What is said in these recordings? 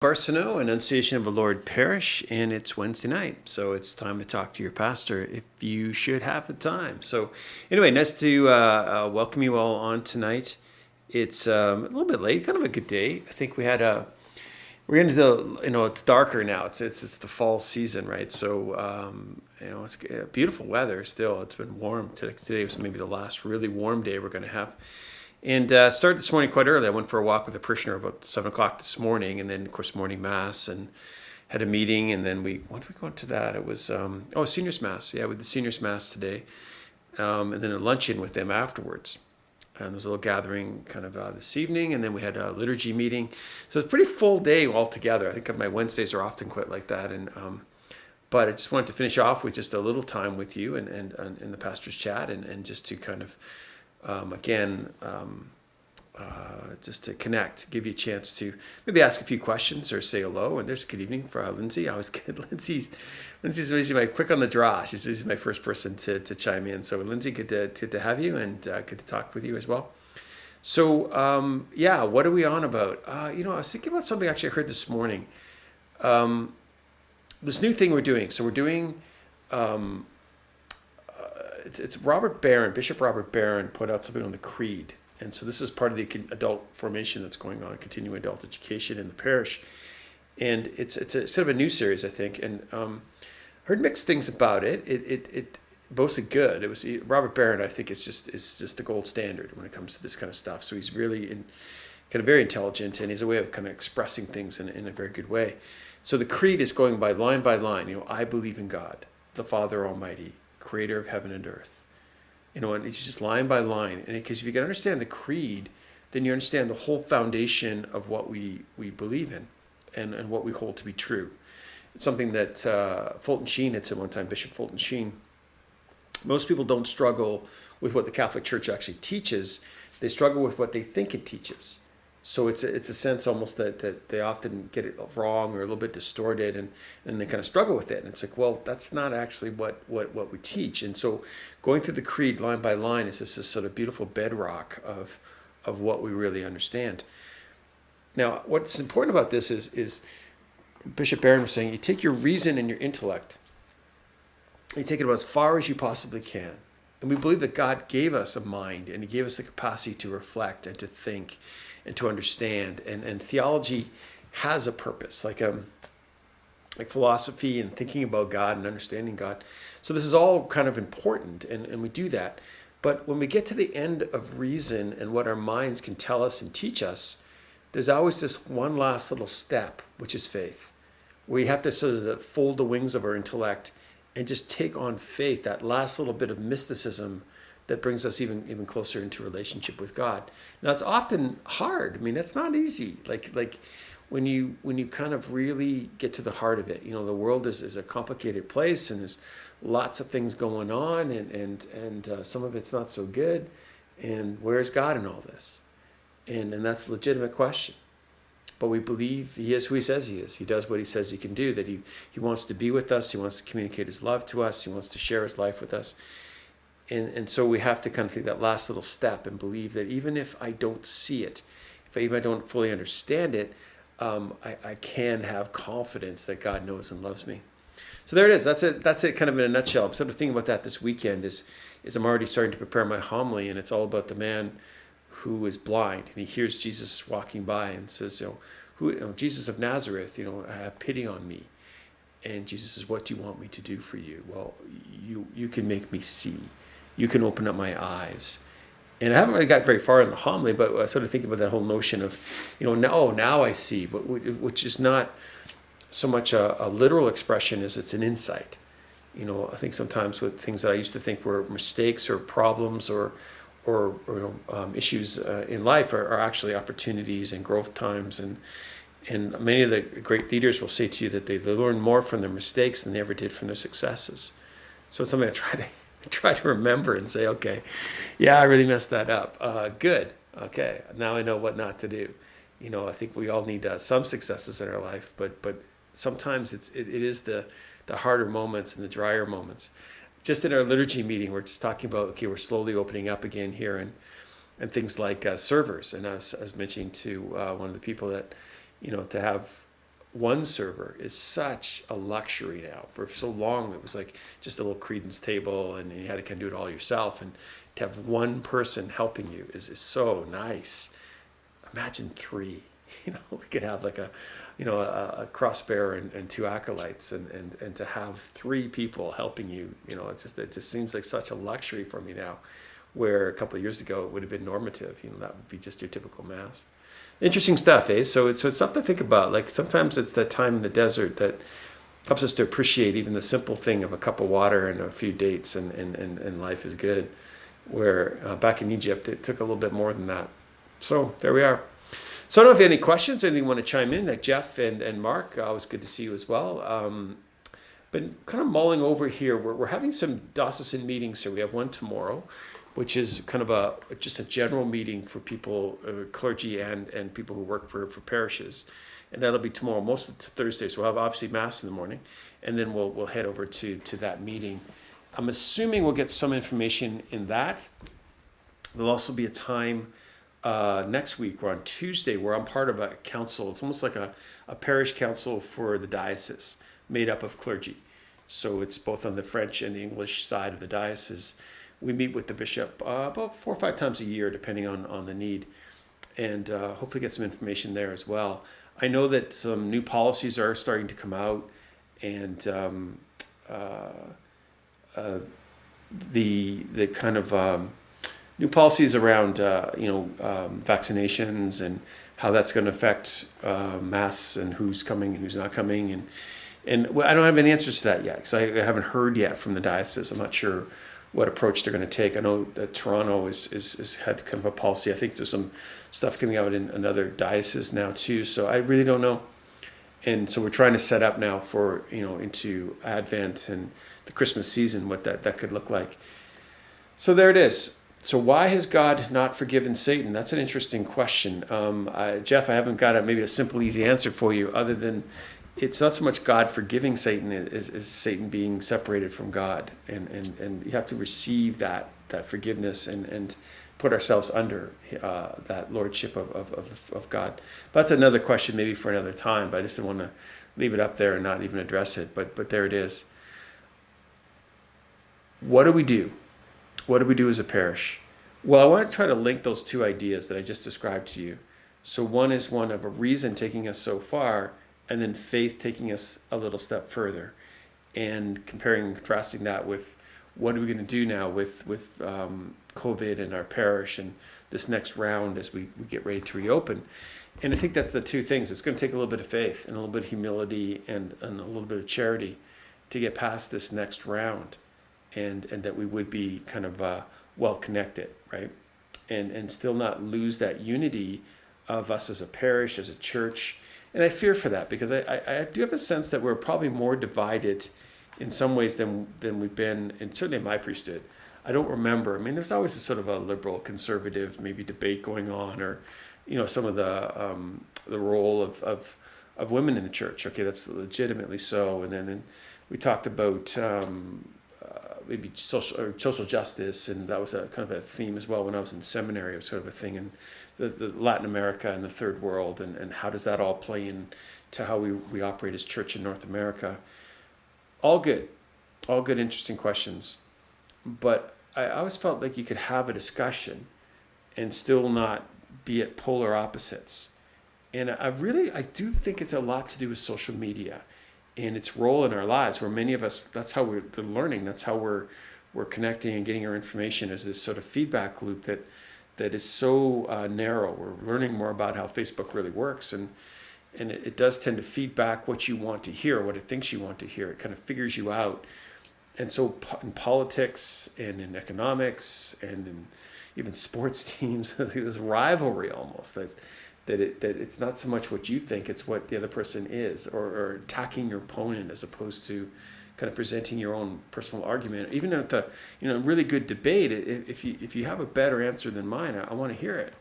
Barcelona, Annunciation of the Lord Parish, and it's Wednesday night, so it's time to talk to your pastor if you should have the time. So, anyway, nice to welcome you all on tonight. It's a little bit late, kind of a good day. I think we're into the it's darker now. It's the fall season, right? So it's beautiful weather still. It's been warm. Today was maybe the last really warm day we're going to have. And started this morning quite early. I went for a walk with a parishioner about 7 o'clock this morning, and then of course morning mass, and had a meeting. And then when did we go into that? It was seniors mass. Yeah, with the seniors mass today, and then a luncheon with them afterwards. And there was a little gathering kind of this evening, and then we had a liturgy meeting. So it's a pretty full day altogether. I think my Wednesdays are often quite like that. And but I just wanted to finish off with just a little time with you and in the pastor's chat, and just to kind of just to connect, give you a chance to maybe ask a few questions or say hello. And there's a good evening for Lindsay. I always get Lindsay's usually quick on the draw. She's usually my first person to chime in. So Lindsay, good to have you, and good to talk with you as well. So what are we on about? I was thinking about something actually I heard this morning. This new thing we're doing. So we're doing. It's Bishop Robert Barron put out something on the Creed. And so this is part of the adult formation that's going on, continuing adult education in the parish. And it's a sort of a new series, I think. And heard mixed things about it. It mostly good. It was Robert Barron, I think, is just the gold standard when it comes to this kind of stuff. So he's really kind of very intelligent, and he's a way of kind of expressing things in a very good way. So the Creed is going by line, I believe in God, the Father Almighty, creator of heaven and earth. And it's just line by line. And because if you can understand the Creed, then you understand the whole foundation of what we believe in and what we hold to be true. It's something that Fulton Sheen had said one time, Bishop Fulton Sheen. Most people don't struggle with what the Catholic Church actually teaches. They struggle with what they think it teaches. So it's a sense almost that they often get it wrong or a little bit distorted, and they kind of struggle with it. And it's like, well, that's not actually what we teach. And so going through the Creed line by line is just this sort of beautiful bedrock of what we really understand. Now, what's important about this is Bishop Barron was saying, you take your reason and your intellect, you take it about as far as you possibly can. And we believe that God gave us a mind, and he gave us the capacity to reflect and to think and to understand. And theology has a purpose, like philosophy and thinking about God and understanding God. So this is all kind of important, and we do that. But when we get to the end of reason and what our minds can tell us and teach us, there's always this one last little step, which is faith. We have to sort of fold the wings of our intellect and just take on faith, that last little bit of mysticism that brings us even closer into relationship with God. Now, it's often hard. I mean, that's not easy. Like when you kind of really get to the heart of it, the world is a complicated place, and there's lots of things going on, and some of it's not so good. And where's God in all this? And that's a legitimate question. But we believe he is who he says he is. He does what he says he can do, that he wants to be with us. He wants to communicate his love to us. He wants to share his life with us. And so we have to kind of take that last little step and believe that even if I don't see it, if I don't fully understand it, I can have confidence that God knows and loves me. So there it is. That's it kind of in a nutshell. I'm sort of thinking about that this weekend is I'm already starting to prepare my homily, and it's all about the man who is blind, and he hears Jesus walking by and says, Jesus of Nazareth, have pity on me. And Jesus says, what do you want me to do for you? Well, you can make me see. You can open up my eyes. And I haven't really got very far in the homily, but I sort of think about that whole notion of, now I see, but which is not so much a literal expression as it's an insight. I think sometimes with things that I used to think were mistakes or problems or issues in life are actually opportunities and growth times, and many of the great leaders will say to you that they learn more from their mistakes than they ever did from their successes. So it's something I try to remember and say, okay, yeah, I really messed that up. Good. Okay, now I know what not to do. I think we all need some successes in our life, but sometimes it is the harder moments and the drier moments. Just in our liturgy meeting, we're just talking about, okay, we're slowly opening up again here, and things like servers. And I was mentioning to one of the people that, to have one server is such a luxury now. For so long, it was like just a little credence table, and you had to kind of do it all yourself. And to have one person helping you is so nice. Imagine three. We could have like a crossbearer and two acolytes, and to have three people helping you. It just seems like such a luxury for me now, where a couple of years ago it would have been normative. That would be just your typical mass. Interesting stuff, eh? So it's stuff to think about. Like sometimes it's that time in the desert that helps us to appreciate even the simple thing of a cup of water and a few dates, and life is good. Where back in Egypt, it took a little bit more than that. So there we are. So I don't know if you have any questions, anything you want to chime in, like Jeff and Mark. Always good to see you as well. Been kind of mulling over here. We're having some diocesan meetings here. We have one tomorrow, which is kind of just a general meeting for people, clergy and people who work for parishes. And that'll be tomorrow, most of Thursday. So we'll have obviously Mass in the morning, and then we'll head over to that meeting. I'm assuming we'll get some information in that. There'll also be a time next week, or on Tuesday, where I'm part of a council. It's almost like a parish council for the diocese, made up of clergy. So it's both on the French and the English side of the diocese. We meet with the bishop about 4 or 5 times a year, depending on the need, and hopefully get some information there as well. I know that some new policies are starting to come out, and the kind of new policies around vaccinations and how that's going to affect Mass and who's coming and who's not coming, and I don't have any answers to that yet, because I haven't heard yet from the diocese. I'm not sure what approach they're going to take. I know that Toronto is had kind of a policy. I think there's some stuff coming out in another diocese now too. So I really don't know. And so we're trying to set up now for into Advent and the Christmas season what that could look like. So there it is. So why has God not forgiven Satan? That's an interesting question. Jeff, I haven't got maybe a simple, easy answer for you, other than it's not so much God forgiving Satan as Satan being separated from God. And you have to receive that forgiveness and put ourselves under that lordship of God. But that's another question maybe for another time, but I just didn't want to leave it up there and not even address it. But there it is. What do we do? What do we do as a parish? Well, I want to try to link those two ideas that I just described to you. So one is one of a reason taking us so far, and then faith taking us a little step further, and comparing and contrasting that with what are we going to do now with COVID and our parish and this next round as we get ready to reopen. And I think that's the two things. It's going to take a little bit of faith and a little bit of humility and a little bit of charity to get past this next round, and that we would be kind of well connected, right? And still not lose that unity of us as a parish, as a church. And I fear for that, because I do have a sense that we're probably more divided in some ways than we've been, and certainly in my priesthood. I don't remember. I mean, there's always a sort of a liberal, conservative, maybe debate going on, or some of the role of women in the church. Okay, that's legitimately so. And then we talked about maybe social justice, and that was a kind of a theme as well when I was in seminary. It was sort of a thing in the Latin America and the third world, and how does that all play into how we operate as church in North America. All good, interesting questions. But I always felt like you could have a discussion and still not be at polar opposites. And I do think it's a lot to do with social media and its role in our lives, where many of us, that's how we're learning, that's how we're connecting and getting our information, as this sort of feedback loop that is so narrow. We're learning more about how Facebook really works, and it does tend to feed back what you want to hear, what it thinks you want to hear. It kind of figures you out. And so in politics and in economics and in even sports teams, there's rivalry almost, that it's not so much what you think, it's what the other person is, or attacking your opponent as opposed to kind of presenting your own personal argument. Even at the really good debate, if you have a better answer than mine, I want to hear it.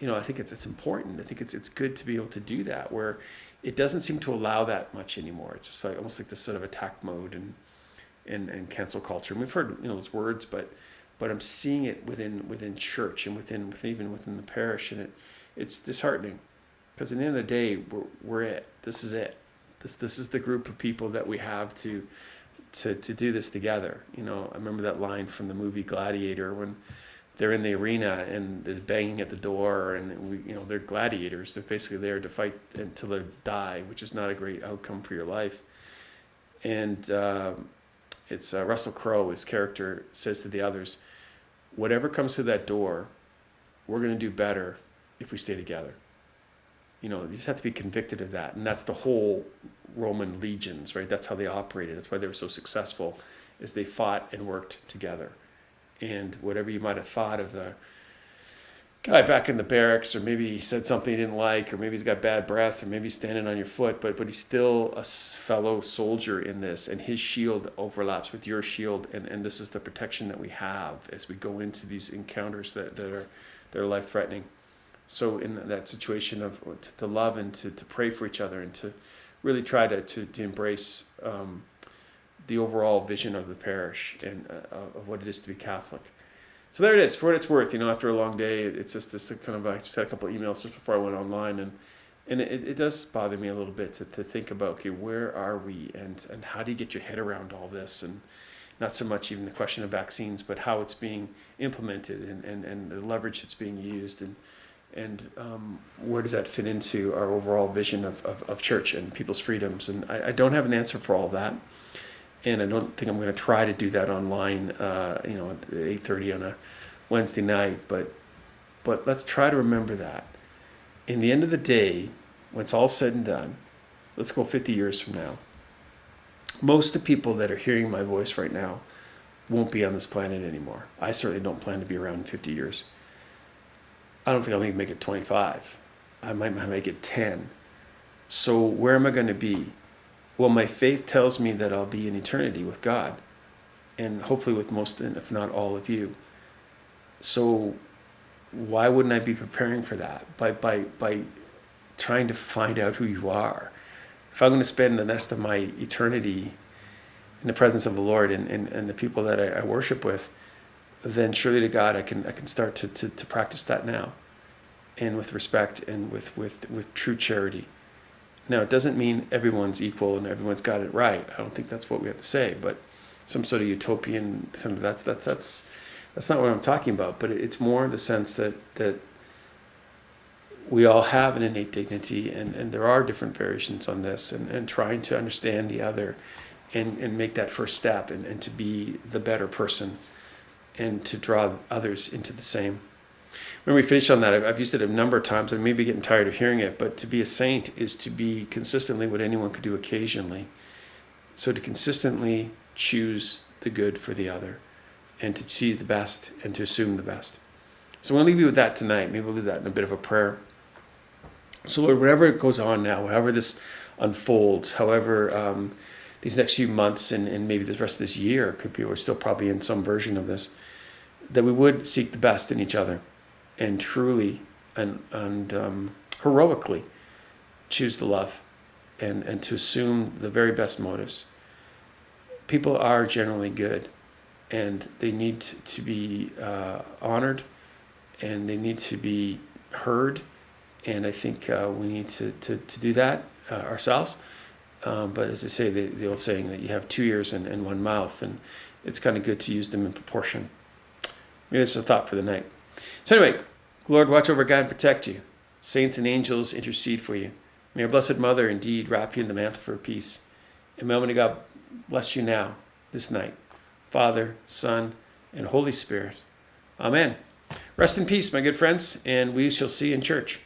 I think it's important. I think it's good to be able to do that, where it doesn't seem to allow that much anymore. It's just like almost like this sort of attack mode and cancel culture. And we've heard those words, but I'm seeing it within church and within even within the parish, and it's disheartening, Because at the end of the day, we're it. This is it. This is the group of people that we have to do this together. You know, I remember that line from the movie Gladiator when they're in the arena and there's banging at the door, and they're gladiators. They're basically there to fight until they die, which is not a great outcome for your life. And it's Russell Crowe, his character, says to the others, whatever comes through that door, we're going to do better if we stay together. You just have to be convicted of that. And that's the whole Roman legions, right? That's how they operated. That's why they were so successful, is they fought and worked together. And whatever you might have thought of the guy back in the barracks, or maybe he said something he didn't like, or maybe he's got bad breath, or maybe he's standing on your foot, but he's still a fellow soldier in this, and his shield overlaps with your shield, and this is the protection that we have as we go into these encounters that are life-threatening. So in that situation of to love and to pray for each other, and to really try to embrace the overall vision of the parish and of what it is to be Catholic. So there it is, for what it's worth. After a long day, it's just kind of, I just had a couple of emails just before I went online, and it does bother me a little bit to think about, okay, where are we, and how do you get your head around all this, and not so much even the question of vaccines, but how it's being implemented, and the leverage that's being used, and where does that fit into our overall vision of church and people's freedoms. And I don't have an answer for all of that. And I don't think I'm going to try to do that online, at 8:30 on a Wednesday night. But let's try to remember that. In the end of the day, when it's all said and done, let's go 50 years from now. Most of the people that are hearing my voice right now won't be on this planet anymore. I certainly don't plan to be around in 50 years. I don't think I'll even make it 25. I might make it 10. So where am I going to be? Well, my faith tells me that I'll be in eternity with God, and hopefully with most, if not all of you. So why wouldn't I be preparing for that? By trying to find out who you are. If I'm going to spend the rest of my eternity in the presence of the Lord and the people that I worship with, then surely to God I can start to practice that now, and with respect and with true charity. Now, it doesn't mean everyone's equal and everyone's got it right. I don't think that's what we have to say, but some sort of utopian, that's not what I'm talking about. But it's more the sense that we all have an innate dignity, and there are different variations on this, and trying to understand the other and make that first step, and to be the better person, and to draw others into the same. When we finish on that, I've used it a number of times. I may be getting tired of hearing it, but to be a saint is to be consistently what anyone could do occasionally. So to consistently choose the good for the other, and to see the best, and to assume the best. So I'm going to leave you with that tonight. Maybe we'll do that in a bit of a prayer. So Lord, whatever it goes on now, however this unfolds, however these next few months and maybe the rest of this year could be, we're still probably in some version of this, that we would seek the best in each other, and truly and heroically choose to love, and to assume the very best motives. People are generally good, and they need to be honored, and they need to be heard, and I think we need to do that ourselves. But as they say, the old saying that you have 2 ears and one mouth, and it's kind of good to use them in proportion. Maybe it's a thought for the night. So anyway, Lord, watch over, guide, and protect you. Saints and angels intercede for you. May our Blessed Mother indeed wrap you in the mantle for peace. And may Almighty God bless you now, this night. Father, Son, and Holy Spirit. Amen. Rest in peace, my good friends, and we shall see you in church.